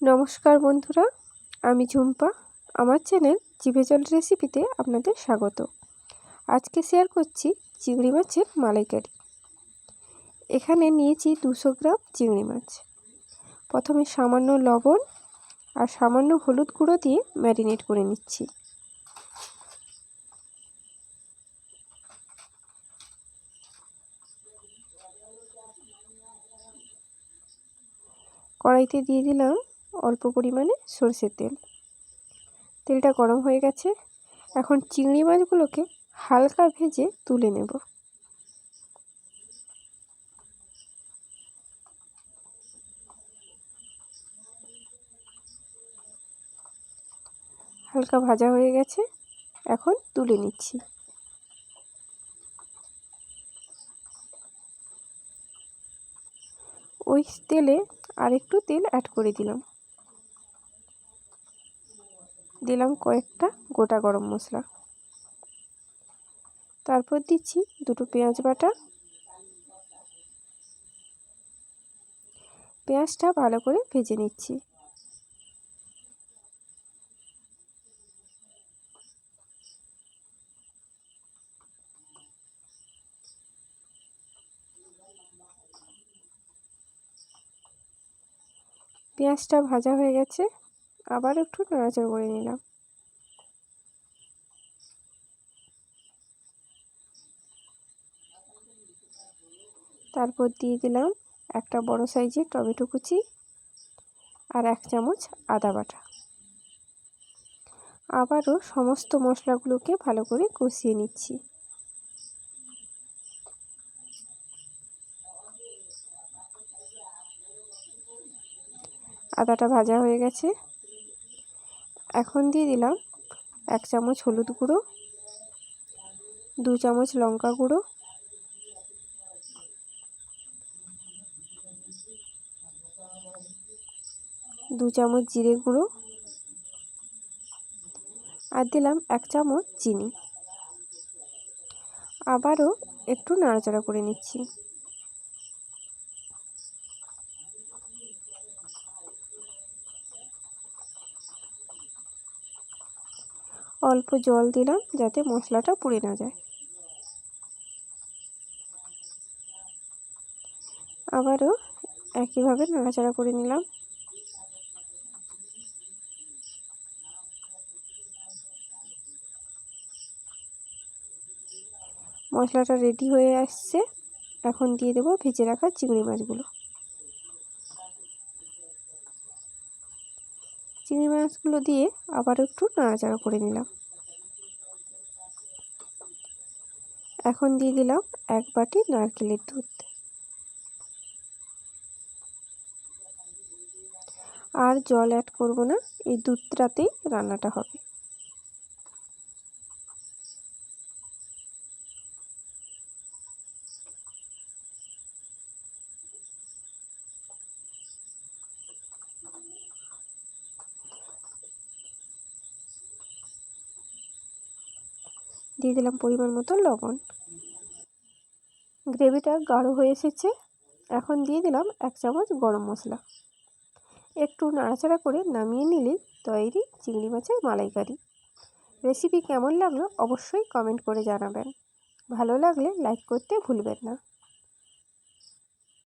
নমস্কার বন্ধুরা, আমি ঝুম্পা। আমার চ্যানেল জিভে জল রেসিপিতে আপনাদের স্বাগত। আজকে শেয়ার করছি চিংড়ি মাছের মালাইকারি। এখানে নিয়েছি 200 গ্রাম চিংড়ি মাছ। প্রথমে সামান্য লবণ আর সামান্য হলুদ গুঁড়ো দিয়ে ম্যারিনেট করে নিচ্ছি। কড়াইতে দিয়ে দিলাম অল্প পরিমাণে সরষের তেল। তেলটা গরম হয়ে গেছে। এখন চিংড়ি মাছগুলোকে হালকা ভেজে তুলে নেব। হালকা ভাজা হয়ে গেছে, এখন তুলে নিচ্ছি। ওই তেলে আরেকটু তেল অ্যাড করে দিলাম কয়েকটা গোটা গরম মশলা। তারপর দিচ্ছি দুটো পেঁয়াজ বাটা। পেঁয়াজটা ভালো করে ভেজে নিচ্ছি। পেঁয়াজটা ভাজা হয়ে গেছে, আবার একটু নাড়াচাড়া করে নিলাম। তারপর দিয়ে দিলাম একটা বড় সাইজের টমেটো কুচি আর 1 চামচ আদা বাটা। আবারও সমস্ত মশলাগুলোকে ভালো করে কষিয়ে নিচ্ছি। আদাটা ভাজা হয়ে গেছে, এখন দিয়ে দিলাম 1 চামচ হলুদ গুঁড়ো, 2 চামচ লঙ্কা গুঁড়ো, 2 চামচ জিরে গুঁড়ো আর দিলাম 1 চামচ চিনি। আবারও একটু নাড়াচাড়া করে নিচ্ছি। অল্প জল দিলাম যাতে মশলাটা পুড়ে না যায়। আবারও একইভাবে নাড়াচাড়া করে নিলাম। মশলাটা রেডি হয়ে আসছে, এখন দিয়ে দেবো ভেজে রাখা চিংড়ি মাছগুলো। চিংড়ি মাছগুলো দিয়ে আবার একটু নাড়াচাড়া করে নিলাম। এখন দিয়ে দিলাম 1 বাটি নারকেলের দুধ। আর জল অ্যাড করব না, এই দুধটাতেই রান্নাটা হবে। দিয়ে দিলাম পরিমাণ মতো লবণ। গ্রেভিটা গাঢ় হয়ে এসেছে, এখন দিয়ে দিলাম 1 চামচ গরম মশলা। একটু নাড়াচাড়া করে নামিয়ে নিলেই তৈরি চিংড়ি মাছের মালাইকারি। রেসিপি কেমন লাগলো অবশ্যই কমেন্ট করে জানাবেন। ভালো লাগলে লাইক করতে ভুলবেন না।